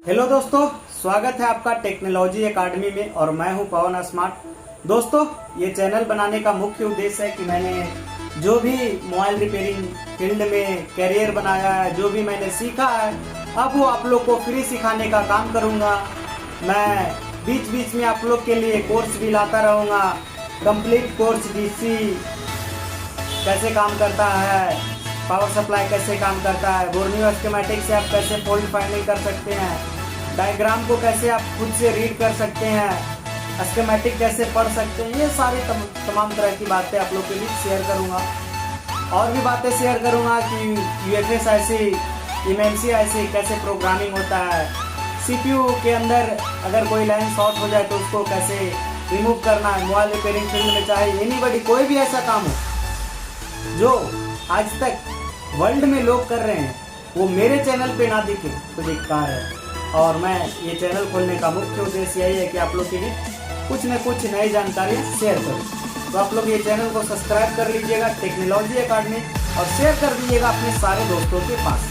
Hello दोस्तों, स्वागत है आपका टेक्नोलॉजी एकेडमी में और मैं हूं पवन स्मार्ट। दोस्तों, ये चैनल बनाने का मुख्य उद्देश्य है कि मैंने जो भी मोबाइल रिपेयरिंग फील्ड में करियर बनाया है, जो भी मैंने सीखा है, अब वो आप लोग को फ्री सिखाने का काम करूंगा। मैं बीच बीच में आप लोग के लिए कोर्स भी लाता रहूंगा। कंप्लीट कोर्स डीसी कैसे काम करता है, पावर सप्लाई कैसे काम करता है, बोर्निंग स्कीमेटिक से आप कैसे फॉल्ट फाइंडिंग कर सकते हैं, डायग्राम को कैसे आप खुद से रीड कर सकते हैं, स्कीमेटिक कैसे पढ़ सकते हैं, ये सारी तमाम तरह की बातें आप लोग के लिए शेयर करूंगा। और भी बातें शेयर करूंगा कि यूएफएस ऐसी, एमएमसी ऐसी कैसे प्रोग्रामिंग होता है, सीपीयू के अंदर अगर कोई लाइन शॉर्ट हो जाए तो उसको कैसे रिमूव करना है। मोबाइल रिपेयरिंग फील्ड में चाहे एनीबॉडी कोई भी ऐसा काम हो जो आज तक वर्ल्ड में लोग कर रहे हैं, वो मेरे चैनल पे ना दिखे तो बेकार है। और मैं ये चैनल खोलने का मुख्य उद्देश्य यही है कि आप लोग के लिए कुछ न कुछ नई जानकारियाँ शेयर करूँ। तो आप लोग ये चैनल को सब्सक्राइब कर लीजिएगा टेक्नोलॉजी एकेडमी और शेयर कर दीजिएगा अपने सारे दोस्तों के पास।